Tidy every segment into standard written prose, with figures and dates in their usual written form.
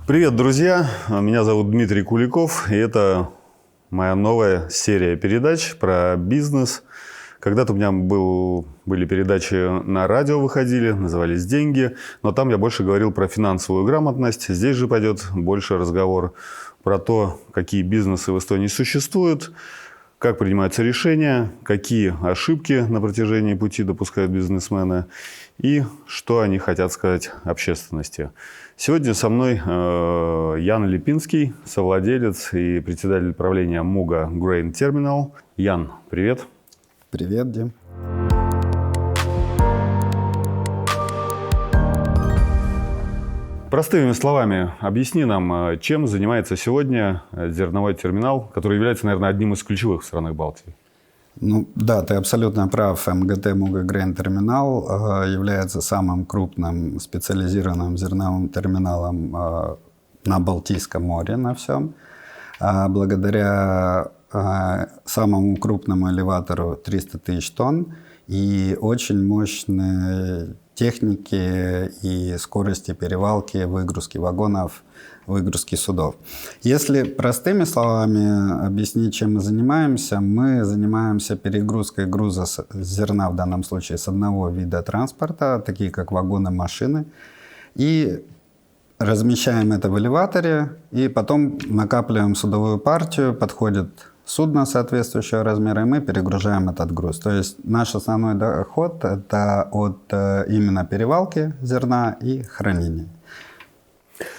Привет, друзья! Меня зовут Дмитрий Куликов, и это моя новая серия передач про бизнес. Когда-то у меня были передачи на радио выходили, назывались «Деньги», но там я больше говорил про финансовую грамотность. Здесь же пойдет больше разговор про то, какие бизнесы в Эстонии существуют, как принимаются решения, какие ошибки на протяжении пути допускают бизнесмены и что они хотят сказать общественности. Сегодня со мной Ян Липинский, совладелец и председатель правления Muga Grain Terminal. Ян, привет. Привет, Дим. Простыми словами, объясни нам, чем занимается сегодня зерновой терминал, который является, наверное, одним из ключевых в странах Балтии. Да, ты абсолютно прав. МГТ Muga Grain Terminal является самым крупным специализированным зерновым терминалом на Балтийском море, на всем. Благодаря самому крупному элеватору 300 тысяч тонн и очень мощной техники и скорости перевалки, выгрузки вагонов, выгрузки судов. Если простыми словами объяснить, чем мы занимаемся перегрузкой груза зерна, в данном случае с одного вида транспорта, такие как вагоны, машины, и размещаем это в элеваторе, и потом накапливаем судовую партию, подходит судно соответствующего размера, и мы перегружаем этот груз. То есть наш основной доход – это от именно перевалки зерна и хранения.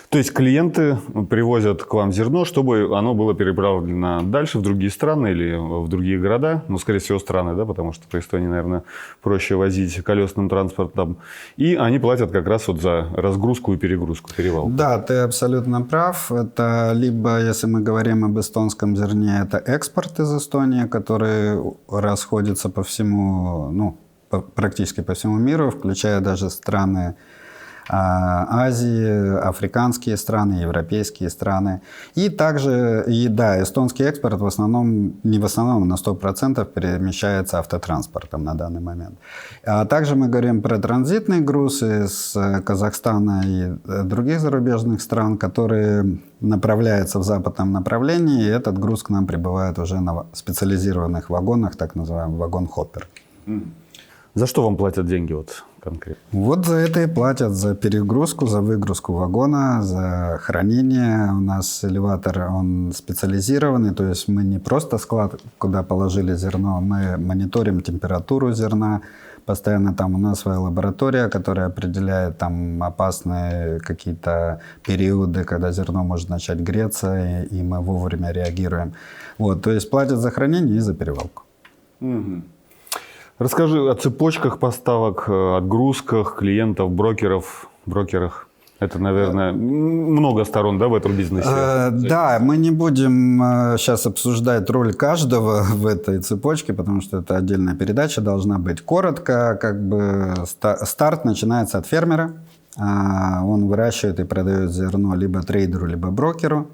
То есть клиенты привозят к вам зерно, чтобы оно было переправлено дальше в другие страны или в другие города, ну, скорее всего, страны, да, потому что по Эстонии, наверное, проще возить колесным транспортом. И они платят как раз вот за разгрузку и перегрузку, перевалку. Да, ты абсолютно прав. Это либо, если мы говорим об эстонском зерне, это экспорт из Эстонии, который расходится по всему, практически по всему миру, включая даже страны Азии, африканские страны, европейские страны. И также, эстонский экспорт на 100% перемещается автотранспортом на данный момент. А также мы говорим про транзитные грузы из Казахстана и других зарубежных стран, которые направляются в западном направлении, и этот груз к нам прибывает уже на специализированных вагонах, так называемый вагон-хоппер. За что вам платят деньги конкретно? Вот за это и платят, за перегрузку, за выгрузку вагона, за хранение. У нас элеватор, он специализированный, то есть мы не просто склад, куда положили зерно, мы мониторим температуру зерна. Постоянно там у нас своя лаборатория, которая определяет там опасные какие-то периоды, когда зерно может начать греться, и мы вовремя реагируем. Вот, то есть платят за хранение и за перевалку. Угу. Расскажи о цепочках поставок, отгрузках, клиентов, брокерах. Это, наверное, много сторон, да, в этом бизнесе? Да, мы не будем сейчас обсуждать роль каждого в этой цепочке, потому что это отдельная передача должна быть. Коротко, старт начинается от фермера. Он выращивает и продает зерно либо трейдеру, либо брокеру.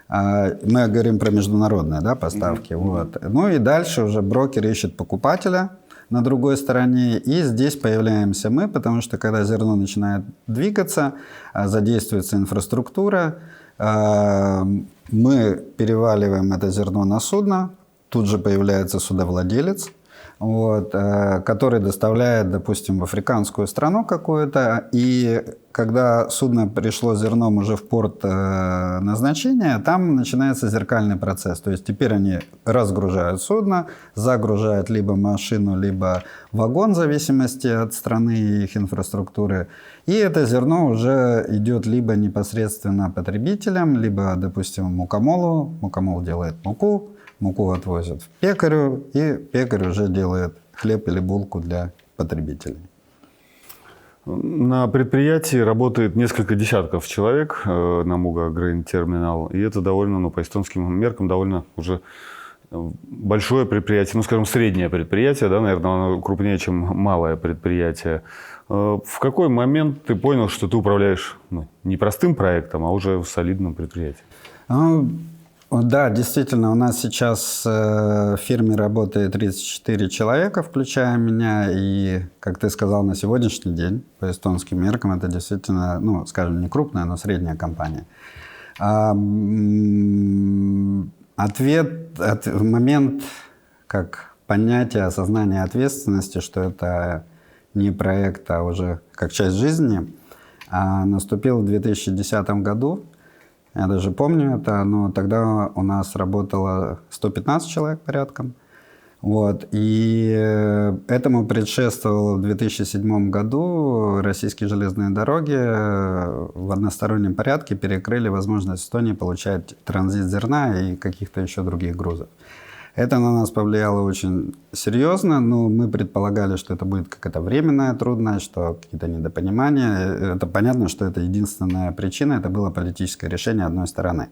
Мы говорим про международные, да, поставки. Вот. Ну и дальше уже брокер ищет покупателя на другой стороне, и здесь появляемся мы, потому что когда зерно начинает двигаться, задействуется инфраструктура, мы переваливаем это зерно на судно, тут же появляется судовладелец, который доставляет, допустим, в африканскую страну какую-то, и когда судно пришло зерном уже в порт назначения, там начинается зеркальный процесс. То есть теперь они разгружают судно, загружают либо машину, либо вагон, в зависимости от страны и их инфраструктуры. И это зерно уже идет либо непосредственно потребителям, либо, допустим, мукомолу. Мукомол делает муку. Муку отвозят в пекарю, и пекарь уже делает хлеб или булку для потребителей. На предприятии работает несколько десятков человек на Muga Grain Terminal, и это довольно, по эстонским меркам, довольно уже большое предприятие, скажем, среднее предприятие, да, наверное, оно крупнее, чем малое предприятие. В какой момент ты понял, что ты управляешь не простым проектом, а уже солидным предприятием? Да, действительно, у нас сейчас в фирме работает 34 человека, включая меня, и, как ты сказал, на сегодняшний день, по эстонским меркам, это действительно, ну, скажем, не крупная, но средняя компания. В момент, как понятие осознания ответственности, что это не проект, а уже как часть жизни, наступил в 2010 году. Я даже помню это, но тогда у нас работало 115 человек порядком. Вот. И этому предшествовало в 2007 году российские железные дороги в одностороннем порядке перекрыли возможность Эстонии получать транзит зерна и каких-то еще других грузов. Это на нас повлияло очень серьезно, но мы предполагали, что это будет какая-то временная трудность, что какие-то недопонимания. Это понятно, что это единственная причина, это было политическое решение одной стороны.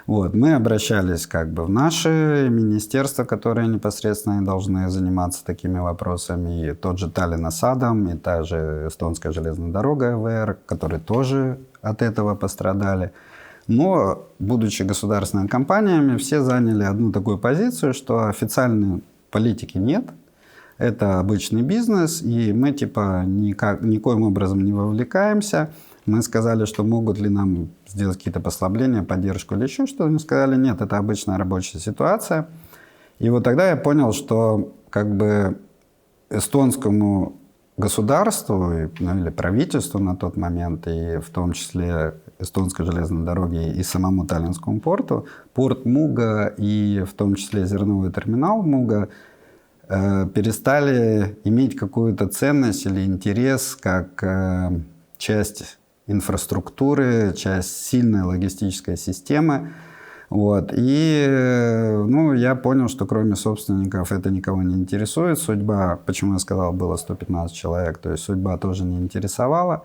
Вот. Мы обращались как бы в наши министерства, которые непосредственно должны заниматься такими вопросами, и тот же Таллин Садам, и та же Эстонская железная дорога ЭВР, которые тоже от этого пострадали. Но, будучи государственными компаниями, все заняли одну такую позицию, что официальной политики нет, это обычный бизнес, и мы типа никоим образом не вовлекаемся. Мы сказали, что могут ли нам сделать какие-то послабления, поддержку или еще что-то. Они сказали, нет, это обычная рабочая ситуация. И вот тогда я понял, что как бы эстонскому государству, ну, или правительству на тот момент, и в том числе Эстонской железной дороге и самому Таллинскому порту, порт Муга и в том числе зерновой терминал Муга перестали иметь какую-то ценность или интерес как часть инфраструктуры, часть сильной логистической системы. Вот. И ну, я понял, что кроме собственников это никого не интересует. Судьба, почему я сказал, было 115 человек, то есть судьба тоже не интересовала.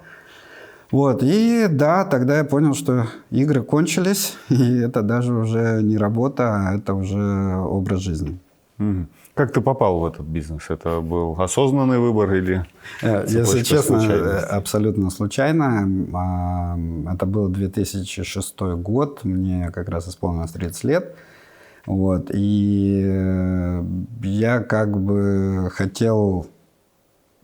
Вот. И да, тогда я понял, что игры кончились, и это даже уже не работа, а это уже образ жизни. Как ты попал в этот бизнес? Это был осознанный выбор или Если честно, случайности? абсолютно случайно. Это был 2006 год, мне как раз исполнилось 30 лет. Вот. И я как бы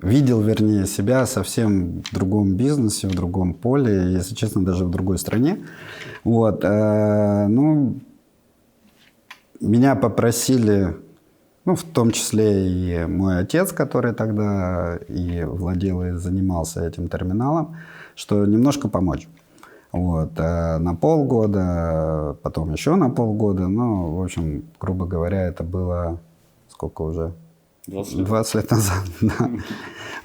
видел, вернее, себя совсем в другом бизнесе, в другом поле, если честно, даже в другой стране. Вот. Ну, меня попросили, ну, в том числе и мой отец, который тогда и владел, и занимался этим терминалом, что немножко помочь. Вот. На полгода, потом еще на полгода. Ну, в общем, грубо говоря, это было сколько уже? 20 лет назад. Да.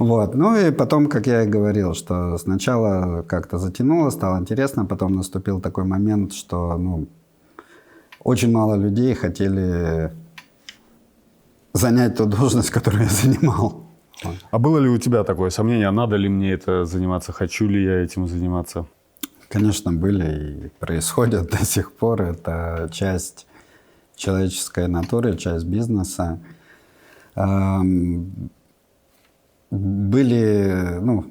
Вот. Ну и потом, как я и говорил, что сначала как-то затянуло, стало интересно, потом наступил такой момент, что ну, очень мало людей хотели занять ту должность, которую я занимал. А было ли у тебя такое сомнение, надо ли мне это заниматься, хочу ли я этим заниматься? Конечно, были и происходят до сих пор. Это часть человеческой натуры, часть бизнеса. Были, ну,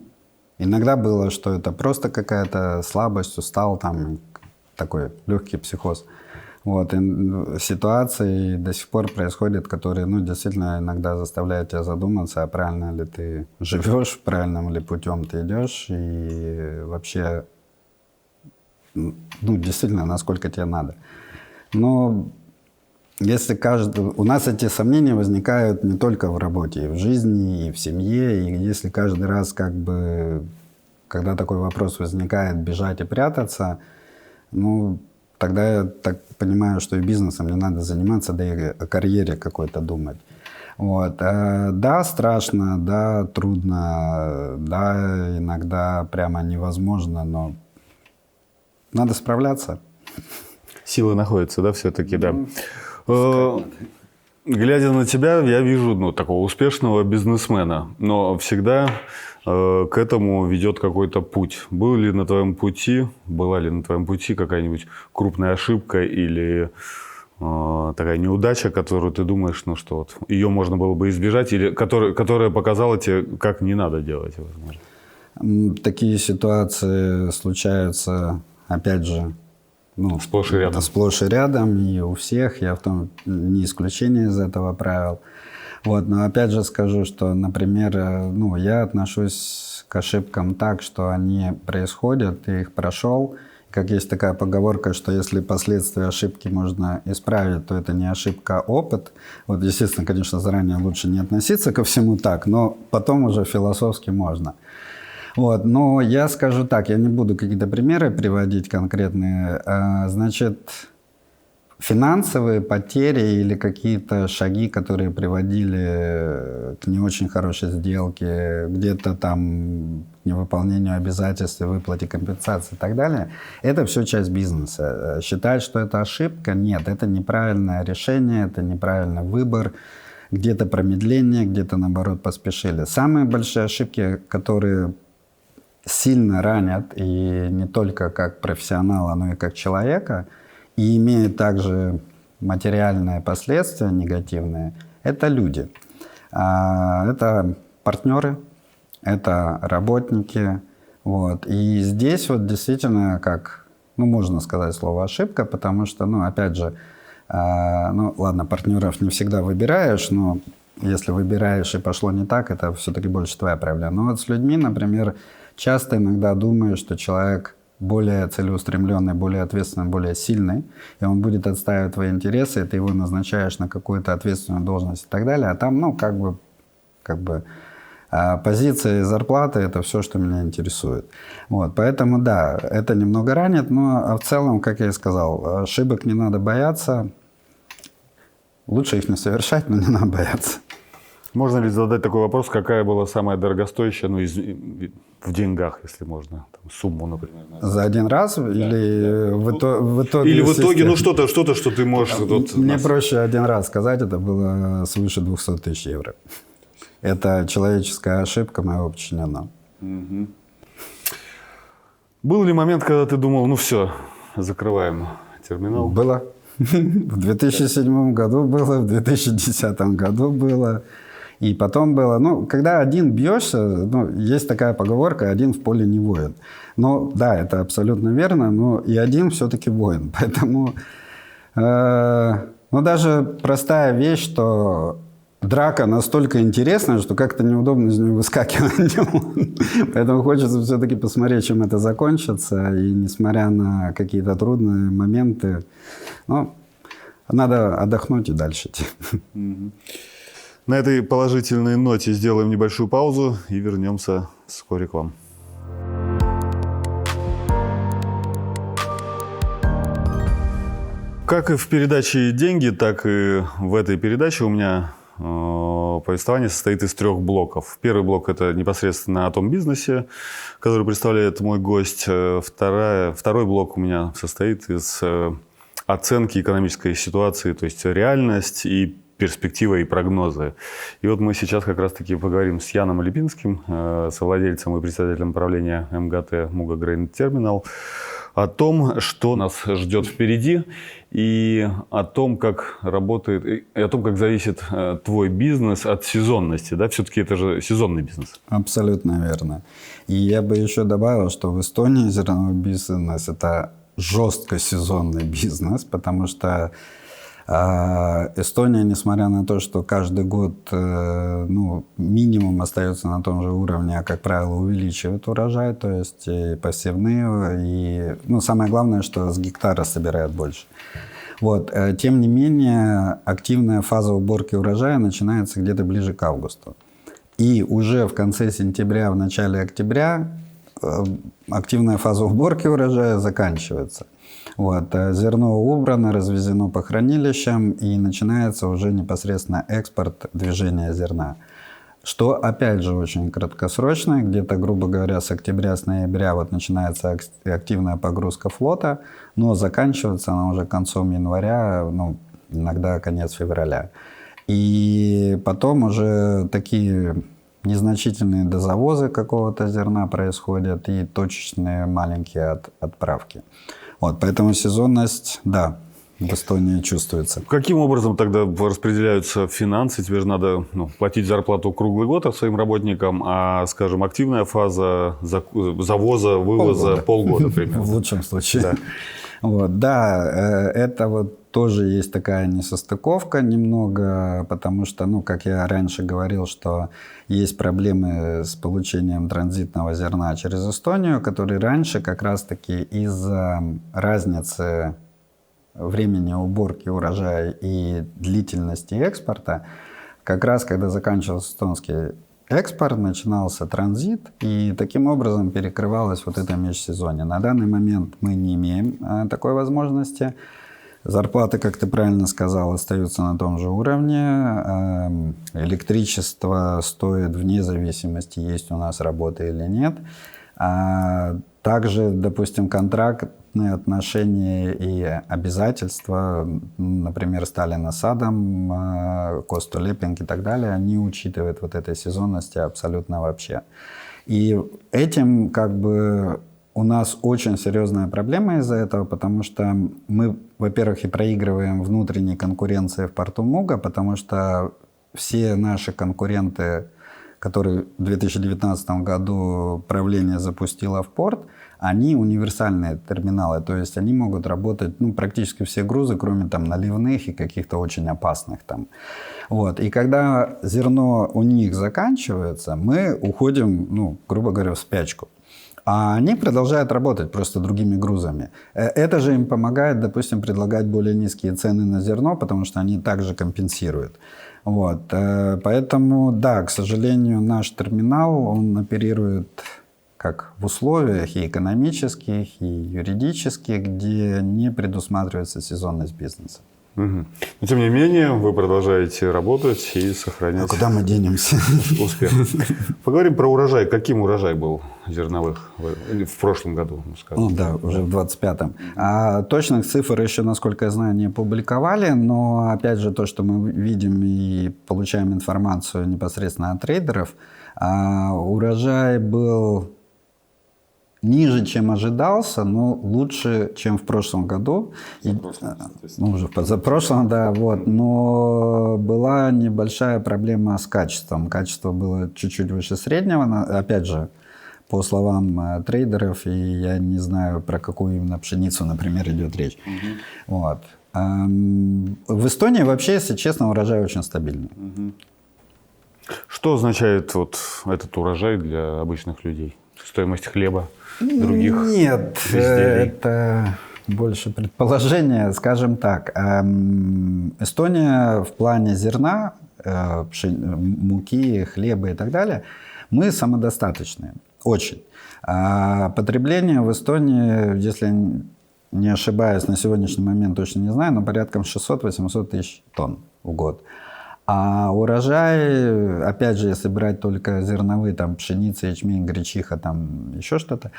иногда было, что это просто какая-то слабость, устал, там, такой легкий психоз. Вот. И ситуации до сих пор происходят, которые, ну, действительно иногда заставляют тебя задуматься, а правильно ли ты живешь, правильным ли путем ты идешь, и вообще, ну, действительно, насколько тебе надо. Но если у нас эти сомнения возникают не только в работе, и в жизни, и в семье, и если каждый раз, как бы, когда такой вопрос возникает, бежать и прятаться, ну, тогда я так понимаю, что и бизнесом не надо заниматься, да и о карьере какой-то думать. Вот. Да, страшно, да, трудно, да, иногда прямо невозможно, но надо справляться. Силы находятся, да, все-таки, да. Глядя на тебя, я вижу, ну, такого успешного бизнесмена, но всегда к этому ведет какой-то путь. Была ли на твоем пути какая-нибудь крупная ошибка или такая неудача, которую ты думаешь, ну что вот, ее можно было бы избежать, или которая показала тебе, как не надо делать, возможно? Такие ситуации случаются, опять же, Ну, сплошь и рядом. Это сплошь и рядом, и у всех, я в том не исключение из этого правил. Вот, но опять же скажу, что, например, ну, я отношусь к ошибкам так, что они происходят, ты их прошел. Как есть такая поговорка, что если последствия ошибки можно исправить, то это не ошибка, а опыт. Вот, естественно, конечно, заранее лучше не относиться ко всему так, но потом уже философски можно. Вот, но я скажу так, я не буду какие-то примеры приводить конкретные. Значит, финансовые потери или какие-то шаги, которые приводили к не очень хорошей сделке, где-то там невыполнению обязательств, выплате компенсации и так далее, это все часть бизнеса. Считать, что это ошибка, нет, это неправильное решение, это неправильный выбор, где-то промедление, где-то наоборот поспешили. Самые большие ошибки, которые сильно ранят, и не только как профессионала, но и как человека, и имеют также материальные последствия негативные, это люди. Это партнеры, это работники. Вот. И здесь вот действительно, как, ну, можно сказать слово ошибка, потому что, ну, опять же, ну, ладно, партнеров не всегда выбираешь, но если выбираешь и пошло не так, это все-таки больше твоя проблема. Но вот с людьми, например, часто иногда думаю, что человек более целеустремленный, более ответственный, более сильный, и он будет отстаивать твои интересы, и ты его назначаешь на какую-то ответственную должность и так далее, а там, ну, как бы позиция и зарплата – это все, что меня интересует. Вот, поэтому, да, это немного ранит, но в целом, как я и сказал, ошибок не надо бояться, лучше их не совершать, но не надо бояться. Можно ли задать такой вопрос, какая была самая дорогостоящая, ну, в деньгах, если можно, там, сумму, например? За один раз? Да, или да. В итоге? Или в итоге, ну, что-то, что ты можешь... Мне проще один раз сказать, это было свыше 200 тысяч евро. Это человеческая ошибка моего подчиненного. Угу. Был ли момент, когда ты думал, ну все, закрываем терминал? Было. В 2007 году было, в 2010 году было. И потом было, ну, когда один бьешься, ну, есть такая поговорка, один в поле не воин. Но да, это абсолютно верно, но и один все-таки воин. Поэтому, ну, даже простая вещь, что драка настолько интересная, что как-то неудобно из нее выскакивать. Поэтому хочется все-таки посмотреть, чем это закончится. И несмотря на какие-то трудные моменты, ну, надо отдохнуть и дальше идти. На этой положительной ноте сделаем небольшую паузу и вернемся вскоре к вам. Как и в передаче «Деньги», так и в этой передаче у меня повествование состоит из 3 блоков. Первый блок – это непосредственно о том бизнесе, который представляет мой гость. Второй блок у меня состоит из оценки экономической ситуации, то есть реальность и перспектива и прогнозы. И вот мы сейчас как раз-таки поговорим с Яном Липинским, совладельцем и председателем правления МГТ «Муга Грейн Терминал», о том, что нас ждет впереди, и о том, как работает, и о том, как зависит твой бизнес от сезонности. Да? Все-таки это же сезонный бизнес. Абсолютно верно. И я бы еще добавил, что в Эстонии зерновой бизнес – это жестко сезонный бизнес, потому что Эстония, несмотря на то, что каждый год ну, минимум остается на том же уровне, а, как правило, увеличивает урожай, то есть и посевные, и, ну, самое главное, что с гектара собирает больше. Вот. Тем не менее, активная фаза уборки урожая начинается где-то ближе к августу. И уже в конце сентября, в начале октября активная фаза уборки урожая заканчивается. Вот. Зерно убрано, развезено по хранилищам, и начинается уже непосредственно экспорт, движения зерна. Что, опять же, очень краткосрочно. Где-то, грубо говоря, с октября, с ноября вот начинается активная погрузка флота, но заканчивается она уже концом января, ну, иногда конец февраля. И потом уже такие незначительные дозавозы какого-то зерна происходят и точечные маленькие отправки. Вот, поэтому сезонность, да, в Эстонии чувствуется. Каким образом тогда распределяются финансы? Тебе же надо платить зарплату круглый год своим работникам, а, скажем, активная фаза завоза, вывоза полгода примерно. В лучшем случае. Вот, да, это вот тоже есть такая несостыковка немного, потому что, ну, как я раньше говорил, что есть проблемы с получением транзитного зерна через Эстонию, которые раньше как раз-таки из-за разницы времени уборки урожая и длительности экспорта, как раз когда заканчивался эстонский экспорт, начинался транзит, и таким образом перекрывалось вот это межсезонье. На данный момент мы не имеем такой возможности. Зарплаты, как ты правильно сказал, остаются на том же уровне. Электричество стоит вне зависимости, есть у нас работа или нет. Также, допустим, контрактные отношения и обязательства, например, Сталина Садом, Косту Леппинг и так далее, они учитывают вот этой сезонности абсолютно вообще. И этим как бы у нас очень серьезная проблема из-за этого, потому что мы, во-первых, и проигрываем внутренней конкуренции в порту Муга, потому что все наши конкуренты, которые в 2019 году правление запустило в порт, они универсальные терминалы, то есть они могут работать, ну, практически все грузы, кроме там наливных и каких-то очень опасных там. Вот. И когда зерно у них заканчивается, мы уходим, ну, грубо говоря, в спячку. А они продолжают работать просто другими грузами. Это же им помогает, допустим, предлагать более низкие цены на зерно, потому что они также компенсируют. Вот. Поэтому, да, к сожалению, наш терминал, он оперирует как в условиях и экономических, и юридических, где не предусматривается сезонность бизнеса. Угу. Но, тем не менее, вы продолжаете работать и сохранять... А куда мы денемся? Успех. Поговорим про урожай. Каким урожай был зерновых в прошлом году? Ну, да, уже в 25-м. Точных цифр еще, насколько я знаю, не опубликовали, но, опять же, то, что мы видим и получаем информацию непосредственно от трейдеров, урожай был ниже, чем ожидался, но лучше, чем в прошлом году. Уже в позапрошлом, да. Вот. Но была небольшая проблема с качеством. Качество было чуть-чуть выше среднего. Опять же, по словам трейдеров, и я не знаю, про какую именно пшеницу, например, идет речь. Вот. В Эстонии вообще, если честно, урожай очень стабильный. Что означает вот этот урожай для обычных людей? Стоимость хлеба? Других Нет, изделий? это больше предположение, скажем так. Эстония в плане зерна, муки, хлеба и так далее, мы самодостаточные, очень. Потребление в Эстонии, если не ошибаюсь, на сегодняшний момент точно не знаю, но порядком 600-800 тысяч тонн в год. А урожай, опять же, если брать только зерновые, там, пшеница, ячмень, гречиха, там, еще что-то,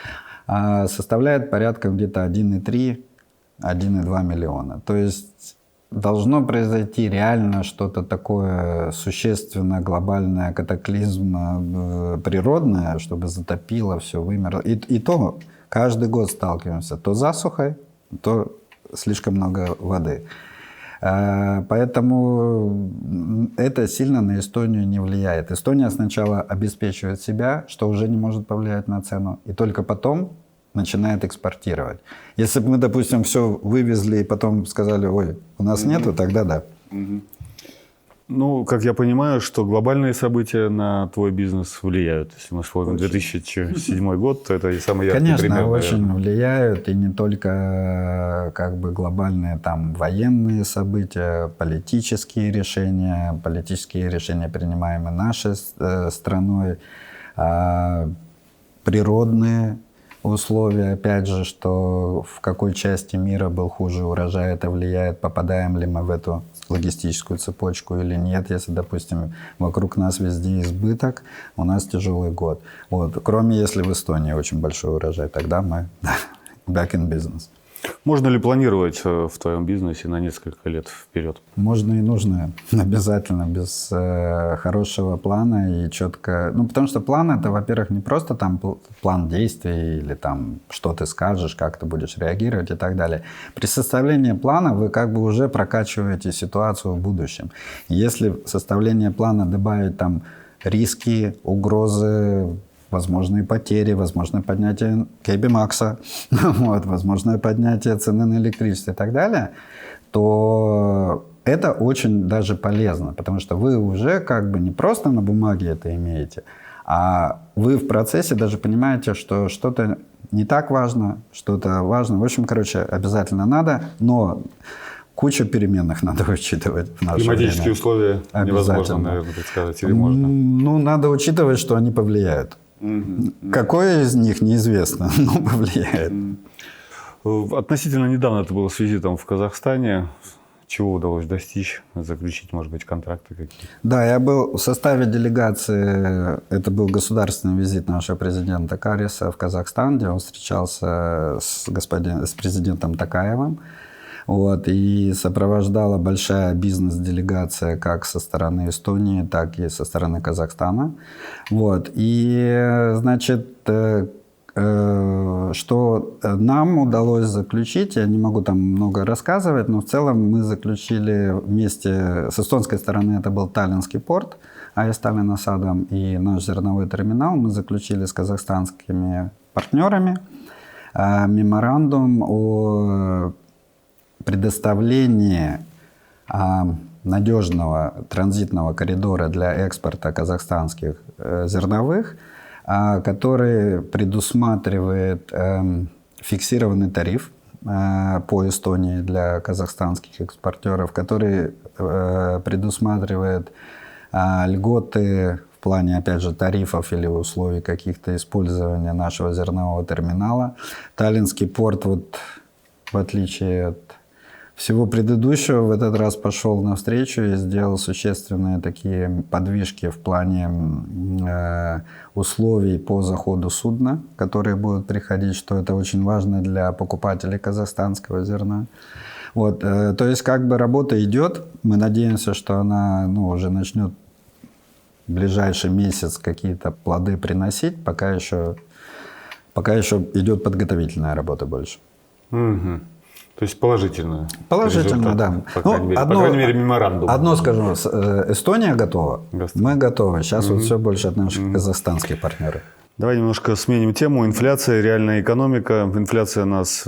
составляет порядка где-то 1,3-1,2 миллиона. То есть должно произойти реально что-то такое существенно глобальное, катаклизм природное, чтобы затопило, все вымерло. И то каждый год сталкиваемся то с засухой, то слишком много воды. Поэтому это сильно на Эстонию не влияет. Эстония сначала обеспечивает себя, что уже не может повлиять на цену, и только потом начинает экспортировать. Если бы мы, допустим, все вывезли и потом сказали, ой, у нас нету, тогда да. Ну, как я понимаю, что глобальные события на твой бизнес влияют. Если мы вспомним 2007 год, то это и самый яркий пример. Конечно, очень наверное. влияют, и не только как бы глобальные там военные события, политические решения, принимаемые нашей страной, природные условия, опять же, что в какой части мира был хуже урожай, это влияет, попадаем ли мы в эту логистическую цепочку или нет. Если, допустим, вокруг нас везде избыток, у нас тяжелый год. Вот. Кроме если в Эстонии очень большой урожай, тогда мы back in business. Можно ли планировать в твоем бизнесе на несколько лет вперед? Можно и нужно, обязательно, без хорошего плана и четко. Ну, потому что план это, во-первых, не просто там план действий или там что ты скажешь, как ты будешь реагировать и так далее. При составлении плана вы как бы уже прокачиваете ситуацию в будущем. Если в составление плана добавить там риски, угрозы, возможные потери, возможное поднятие КБ-макса, вот, возможное поднятие цены на электричество и так далее, то это очень даже полезно, потому что вы уже как бы не просто на бумаге это имеете, а вы в процессе даже понимаете, что что-то не так важно, что-то важно. В общем, короче, обязательно надо, но кучу переменных надо учитывать в наше время. Климатические условия невозможно, наверное, предсказать, или можно? Ну, надо учитывать, что они повлияют. Какое из них, неизвестно, но повлияет. Относительно недавно это было с визитом в Казахстане. Чего удалось достичь, заключить, может быть, контракты какие-то? Да, я был в составе делегации, это был государственный визит нашего президента Кариса в Казахстан, где он встречался с президентом Токаевым. Вот, и сопровождала большая бизнес-делегация как со стороны Эстонии, так и со стороны Казахстана. Вот, и, значит, что нам удалось заключить, я не могу там много рассказывать, но в целом мы заключили вместе, с эстонской стороны это был Таллинский порт, АЭС Таллин Асадам и наш зерновой терминал, мы заключили с казахстанскими партнерами меморандум о предоставлении надежного транзитного коридора для экспорта казахстанских зерновых, который предусматривает фиксированный тариф по Эстонии для казахстанских экспортеров, который предусматривает льготы в плане, опять же, тарифов или условий каких-то использования нашего зернового терминала. Таллинский порт, вот, в отличие от всего предыдущего, в этот раз пошел навстречу и сделал существенные такие подвижки в плане условий по заходу судна, которые будут приходить, что это очень важно для покупателей казахстанского зерна. Вот, то есть как бы работа идет. Мы надеемся, что она уже начнет в ближайший месяц какие-то плоды приносить. Пока еще идет подготовительная работа больше. Угу. То есть положительно. Положительно, да. По крайней мере, меморандум. Одно скажу, Эстония готова, мы готовы. Сейчас вот все больше от наших казахстанских партнеров. Давай немножко сменим тему. Инфляция, реальная экономика. Инфляция нас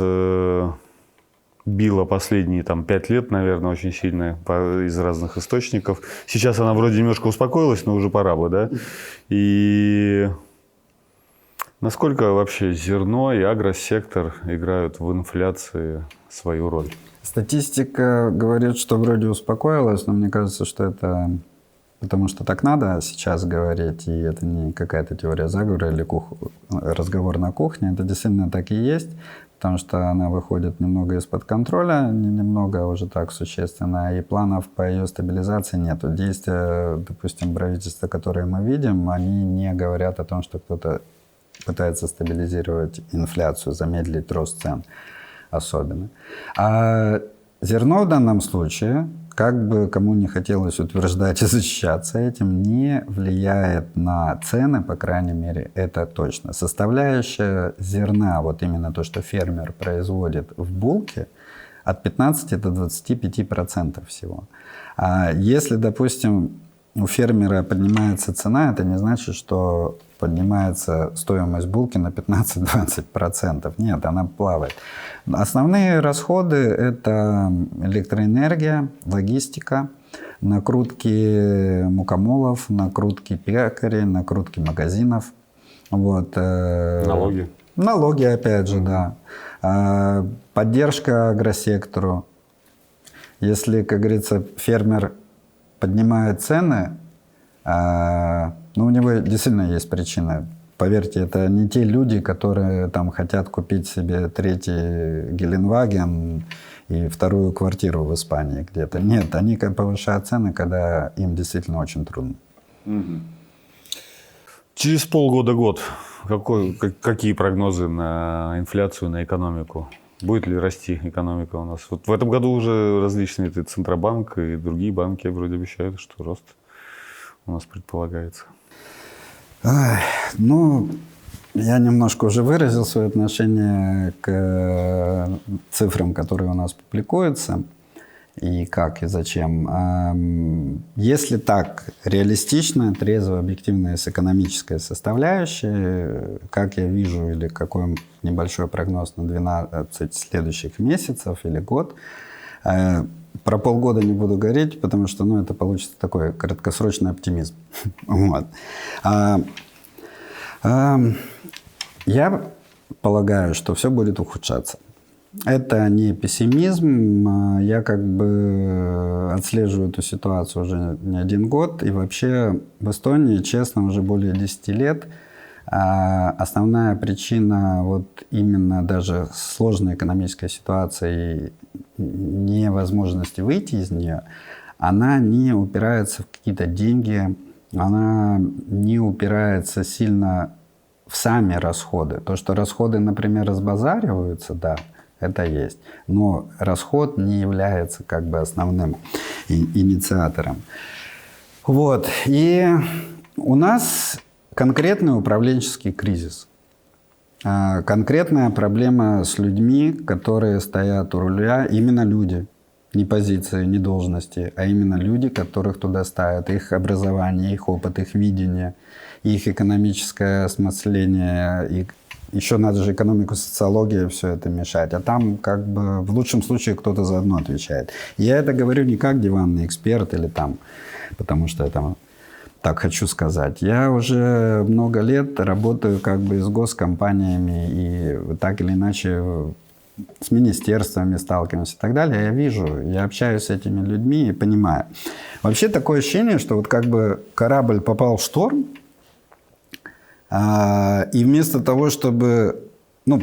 била последние 5 лет, наверное, очень сильно из разных источников. Сейчас она вроде немножко успокоилась, но уже пора бы, да? И насколько вообще зерно и агросектор играют в инфляции свою роль? Статистика говорит, что вроде успокоилась, но мне кажется, что это потому что так надо сейчас говорить, и это не какая-то теория заговора или разговор на кухне, это действительно так и есть, потому что она выходит немного из-под контроля, не немного, а уже так существенно, и планов по ее стабилизации нет. Действия, допустим, правительства, которые мы видим, они не говорят о том, что кто-то пытается стабилизировать инфляцию, замедлить рост цен особенно. А зерно в данном случае, как бы кому не хотелось утверждать и защищаться этим, не влияет на цены, по крайней мере, это точно. Составляющая зерна, вот именно то, что фермер производит в булке, от 15 до 25% всего. А если, допустим, у фермера поднимается цена, это не значит, что поднимается стоимость булки на 15-20%. Нет, она плавает. Основные расходы – это электроэнергия, логистика, накрутки мукомолов, накрутки пекарей, накрутки магазинов. Вот. Налоги. Налоги, опять же, да. Поддержка агросектору. Если, как говорится, фермер поднимает цены, у него действительно есть причина. Поверьте, это не те люди, которые там хотят купить себе третий Геленваген и вторую квартиру в Испании где-то. Нет, они повышают цены, когда им действительно очень трудно. Через полгода-год какие прогнозы на инфляцию, на экономику? Будет ли расти экономика у нас? Вот в этом году уже различные Центробанк и другие банки вроде обещают, что рост у нас предполагается. Я немножко уже выразил свое отношение к цифрам, которые у нас публикуются. и как, и зачем. Если так реалистично, трезво, объективно с экономической составляющей, как я вижу, или какой небольшой прогноз на 12 следующих месяцев или год, про полгода не буду говорить, потому что это получится такой краткосрочный оптимизм. Вот. Я полагаю, что все будет ухудшаться. Это не пессимизм. Я отслеживаю эту ситуацию уже не один год. И вообще в Эстонии, честно, уже более 10 лет. Основная причина именно даже сложной экономической ситуации и невозможности выйти из нее, она не упирается в какие-то деньги, она не упирается сильно в сами расходы. То, что расходы, например, разбазариваются, да, это есть. Но расход не является основным инициатором. Вот. И у нас конкретный управленческий кризис. Конкретная проблема с людьми, которые стоят у руля. Именно люди. Не позиции, не должности, а именно люди, которых туда ставят. Их образование, их опыт, их видение, их экономическое осмысление. И еще надо же экономику, социологию, все это мешать. А там в лучшем случае кто-то заодно отвечает. Я это говорю не как диванный эксперт или потому что я так хочу сказать. Я уже много лет работаю с госкомпаниями и так или иначе с министерствами сталкиваемся и так далее. Я вижу, я общаюсь с этими людьми и понимаю. Вообще такое ощущение, что корабль попал в шторм, и вместо того, чтобы...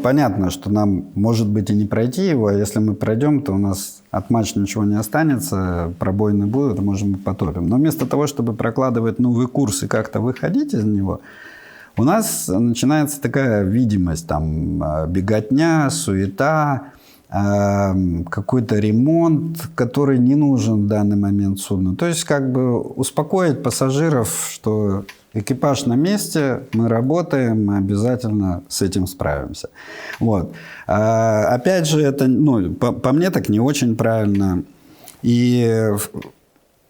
понятно, что нам, может быть, и не пройти его, а если мы пройдем, то у нас от матча ничего не останется, пробоины будут, может, мы потопим. Но вместо того, чтобы прокладывать новый курс и как-то выходить из него, у нас начинается такая видимость, беготня, суета, какой-то ремонт, который не нужен в данный момент судну. То есть успокоить пассажиров, что экипаж на месте, мы работаем, мы обязательно с этим справимся. Вот. Опять же, это, по мне, так не очень правильно. И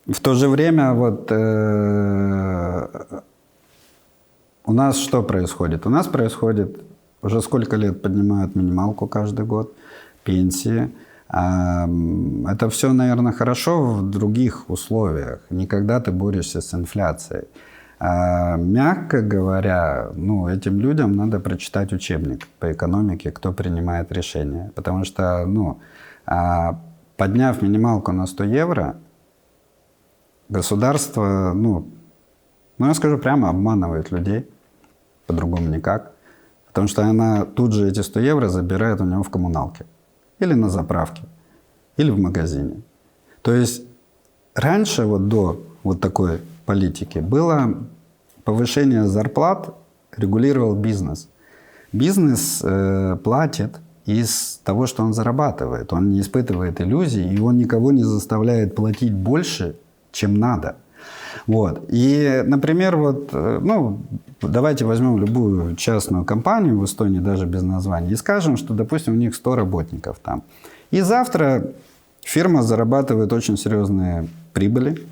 в то же время у нас что происходит? У нас происходит, уже сколько лет поднимают минималку каждый год, пенсии. Это все, наверное, хорошо в других условиях. Никогда ты борешься с инфляцией. Мягко говоря, этим людям надо прочитать учебник по экономике, кто принимает решения. Потому что, подняв минималку на 100 евро, государство, я скажу прямо, обманывает людей. По-другому никак. Потому что она тут же эти 100 евро забирает у него в коммуналке. Или на заправке. Или в магазине. То есть раньше до такой политики было повышение зарплат, регулировал бизнес. Бизнес платит из того, что он зарабатывает. Он не испытывает иллюзий, и он никого не заставляет платить больше, чем надо. Вот. И, например, давайте возьмем любую частную компанию в Эстонии, даже без названия, и скажем, что, допустим, у них 100 работников там. И завтра фирма зарабатывает очень серьезные прибыли,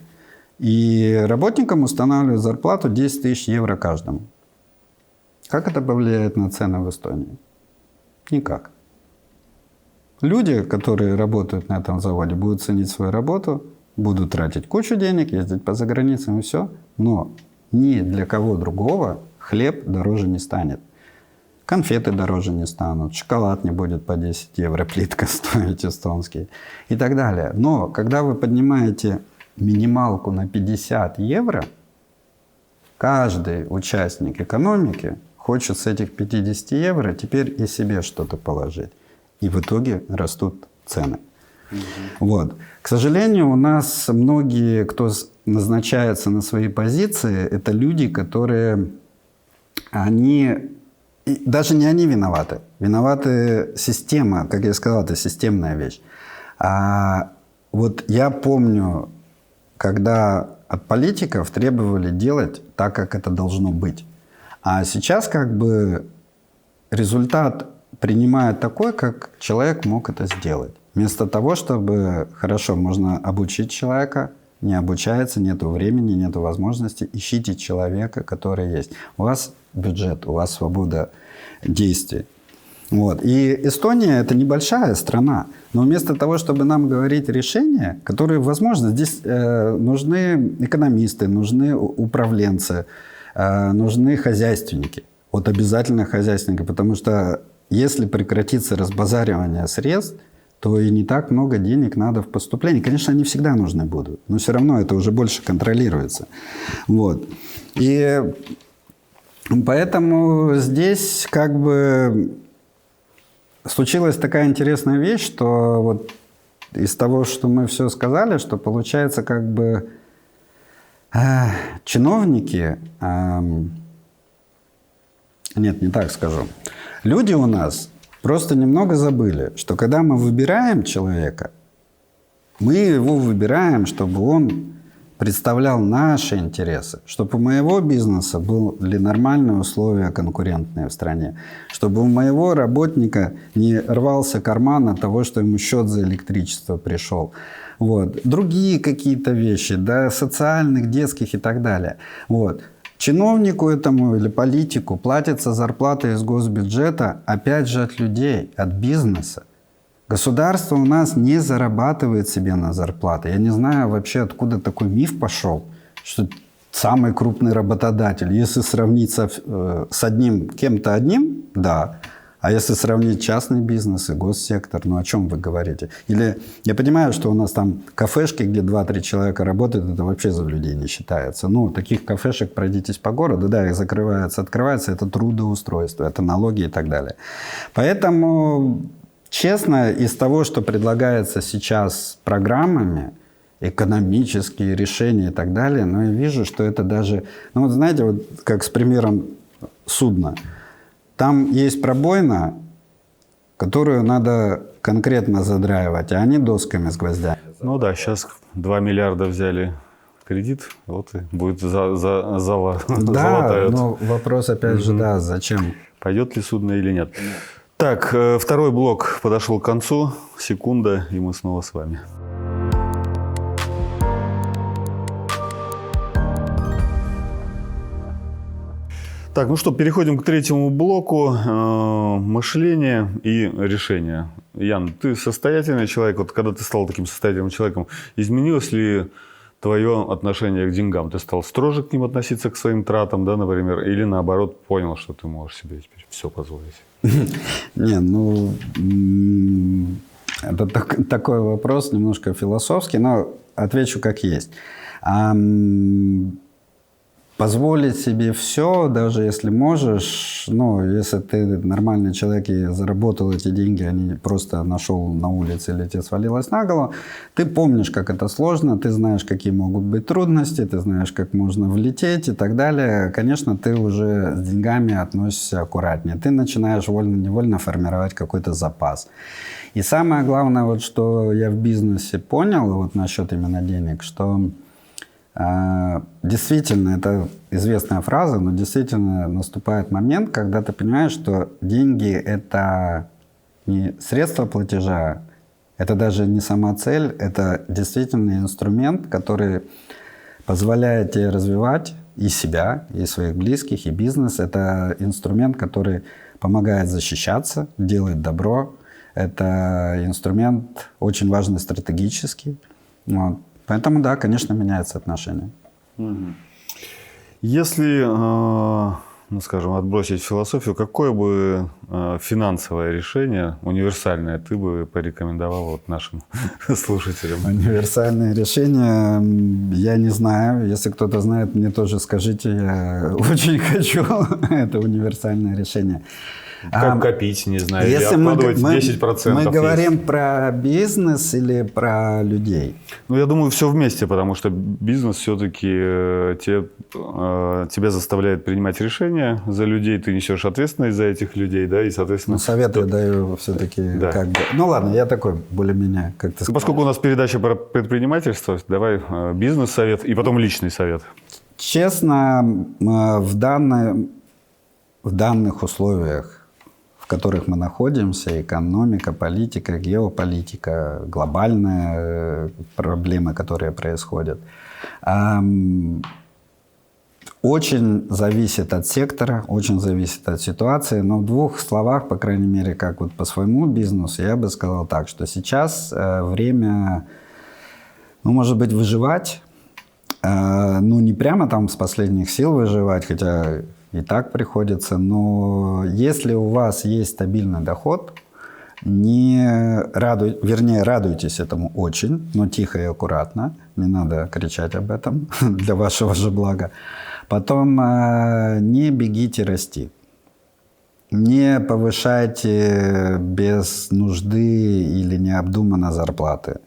и работникам устанавливают зарплату 10 тысяч евро каждому. Как это повлияет на цены в Эстонии? Никак. Люди, которые работают на этом заводе, будут ценить свою работу, будут тратить кучу денег, ездить по заграницам и все. Но ни для кого другого хлеб дороже не станет. Конфеты дороже не станут, шоколад не будет по 10 евро плитка стоить эстонский и так далее. Но когда вы поднимаете минималку на 50 евро, каждый участник экономики хочет с этих 50 евро теперь и себе что-то положить. И в итоге растут цены. Вот. К сожалению, у нас многие, кто назначается на свои позиции, это люди, которые, даже не они виноваты. Виновата система, как я сказал, это системная вещь. Я помню, когда от политиков требовали делать так, как это должно быть. А сейчас результат принимают такой, как человек мог это сделать. Вместо того, чтобы, хорошо, можно обучить человека, не обучается, нету времени, нету возможности, ищите человека, который есть. У вас бюджет, у вас свобода действий. Вот. И Эстония – это небольшая страна, но вместо того, чтобы нам говорить решения, которые, возможно, здесь нужны экономисты, нужны управленцы, нужны хозяйственники. Вот обязательно хозяйственники, потому что если прекратится разбазаривание средств, то и не так много денег надо в поступлении. Конечно, они всегда нужны будут, но все равно это уже больше контролируется. Вот. И поэтому здесь как бы случилась такая интересная вещь, что вот из того, что мы все сказали, что получается как бы чиновники... Нет, не так скажу. Люди у нас просто немного забыли, что когда мы выбираем человека, мы его выбираем, чтобы он представлял наши интересы, чтобы у моего бизнеса были нормальные условия конкурентные в стране, чтобы у моего работника не рвался карман от того, что ему счет за электричество пришел. Вот. Другие какие-то вещи, да, социальных, детских и так далее. Вот. Чиновнику этому или политику платится зарплата из госбюджета, опять же, от людей, от бизнеса. Государство у нас не зарабатывает себе на зарплаты. Я не знаю вообще, откуда такой миф пошел, что самый крупный работодатель, если сравнить с одним кем-то одним, да. А если сравнить частный бизнес и госсектор, ну о чем вы говорите? Или я понимаю, что у нас там кафешки, где 2-3 человека работают, это вообще за людей не считается. Ну, таких кафешек пройдитесь по городу, да, их закрываются, открываются, это трудоустройство, это налоги и так далее. Поэтому, честно, из того, что предлагается сейчас программами, экономические решения и так далее, но я вижу, что это даже, ну вот знаете, вот как с примером судна. Там есть пробоина, которую надо конкретно задраивать, а не досками с гвоздями. Ну да, сейчас 2 миллиарда взяли кредит, вот и будет золотая. Да, но вопрос опять же, да, зачем? Пойдет ли судно или нет. Так, второй блок подошел к концу. Секунда, и мы снова с вами. Так, ну что, переходим к третьему блоку. Мышление и решение. Ян, ты состоятельный человек. Вот когда ты стал таким состоятельным человеком, изменилось ли твое отношение к деньгам? Ты стал строже к ним относиться, к своим тратам, да, например? Или наоборот, понял, что ты можешь себе теперь все позволить? Не, ну, это такой вопрос немножко философский, но отвечу как есть. Позволить себе все, даже если можешь, ну, если ты нормальный человек и заработал эти деньги, а не просто нашел на улице или тебе свалилось на голову, ты помнишь, как это сложно, ты знаешь, какие могут быть трудности, ты знаешь, как можно влететь и так далее. Конечно, ты уже с деньгами относишься аккуратнее. Ты начинаешь вольно-невольно формировать какой-то запас. И самое главное, вот, что я в бизнесе понял, вот насчет именно денег, что действительно, это известная фраза, но действительно наступает момент, когда ты понимаешь, что деньги – это не средство платежа, это даже не сама цель, это действительно инструмент, который позволяет тебе развивать и себя, и своих близких, и бизнес. Это инструмент, который помогает защищаться, делать добро. Это инструмент очень важный стратегический. Вот. Поэтому, да, конечно, меняется отношение. Если, ну, скажем, отбросить философию, какое бы финансовое решение универсальное ты бы порекомендовал вот нашим слушателям? Универсальное решение я не знаю. Если кто-то знает, мне тоже скажите. Я очень хочу это универсальное решение. Как копить, не знаю, если или откладывать 10%. Мы говорим про бизнес или про людей? Ну, я думаю, все вместе, потому что бизнес все-таки тебя заставляет принимать решения за людей, ты несешь ответственность за этих людей, да, и, соответственно... Ну, советы я даю все-таки да. как бы... Ну, ладно, я такой более-менее, как ты сказал. Поскольку у нас передача про предпринимательство, давай бизнес-совет и потом личный совет. Честно, в данных условиях, в которых мы находимся, экономика, политика, геополитика, глобальные проблемы, которые происходят, очень зависит от сектора, очень зависит от ситуации, но в двух словах, по крайней мере, как вот по своему бизнесу, я бы сказал так, что сейчас время, ну, может быть, выживать, ну, не прямо там с последних сил выживать, хотя и так приходится, но если у вас есть стабильный доход, радуйтесь этому очень, но тихо и аккуратно, не надо кричать об этом для вашего же блага. Потом не бегите расти, не повышайте без нужды или необдуманно зарплаты.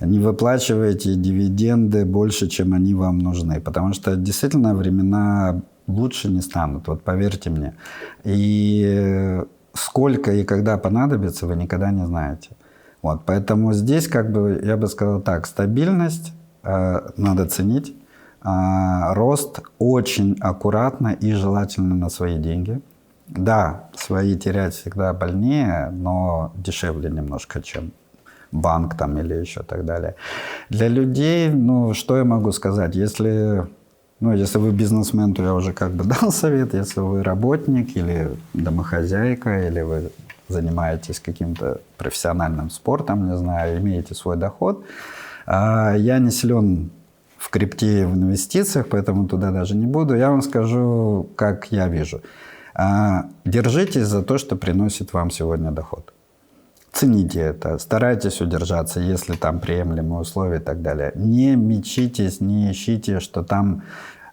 Не выплачивайте дивиденды больше, чем они вам нужны, потому что действительно времена лучше не станут, вот поверьте мне. И сколько и когда понадобится, вы никогда не знаете. Вот, поэтому здесь, как бы, я бы сказал так, стабильность надо ценить, рост очень аккуратно и желательно на свои деньги. Да, свои терять всегда больнее, но дешевле немножко, чем банк там или еще так далее. Для людей, ну, что я могу сказать, если вы бизнесмен, то я уже как бы дал совет, если вы работник или домохозяйка, или вы занимаетесь каким-то профессиональным спортом, не знаю, имеете свой доход. Я не силен в крипте и в инвестициях, поэтому туда даже не буду. Я вам скажу, как я вижу. Держитесь за то, что приносит вам сегодня доход. Цените это, старайтесь удержаться, если там приемлемые условия и так далее. Не мечитесь, не ищите, что там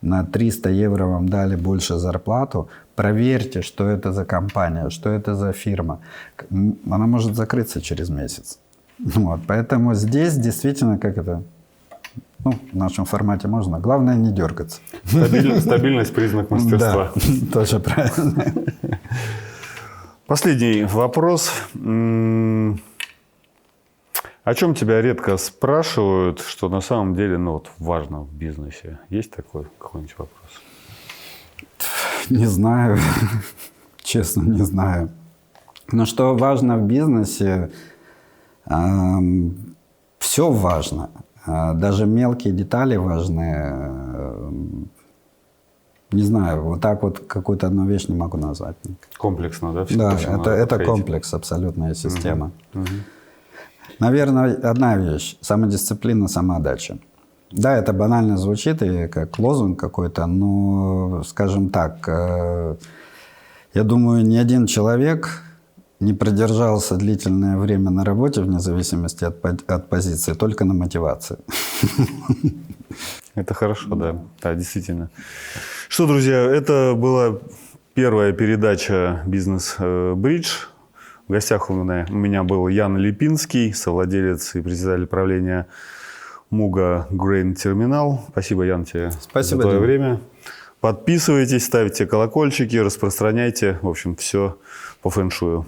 на 300 евро вам дали больше зарплату. Проверьте, что это за компания, что это за фирма. Она может закрыться через месяц. Вот, поэтому здесь действительно, как это, ну, в нашем формате можно. Главное не дергаться. Стабильность – признак мастерства. Да, тоже правильно. Последний вопрос. О чем тебя редко спрашивают, что на самом деле, ну, вот, важно в бизнесе? Есть такой какой-нибудь вопрос? Не знаю. Честно, не знаю. Но что важно в бизнесе, все важно. Даже мелкие детали важны. Не знаю, вот так вот какую-то одну вещь не могу назвать. Комплексно, да? Да, это комплекс, абсолютная система. Наверное, одна вещь – самодисциплина, самоотдача. Да, это банально звучит и как лозунг какой-то, но, скажем так, я думаю, ни один человек не продержался длительное время на работе, вне зависимости от позиции, только на мотивации. Это хорошо, да. Да, действительно. Что, друзья, это была первая передача «Бизнес Бридж». В гостях у меня был Ян Липинский, совладелец и председатель правления Muga Grain Terminal. Спасибо, Ян, тебе за твое время. Подписывайтесь, ставьте колокольчики, распространяйте. В общем, все по фэншую.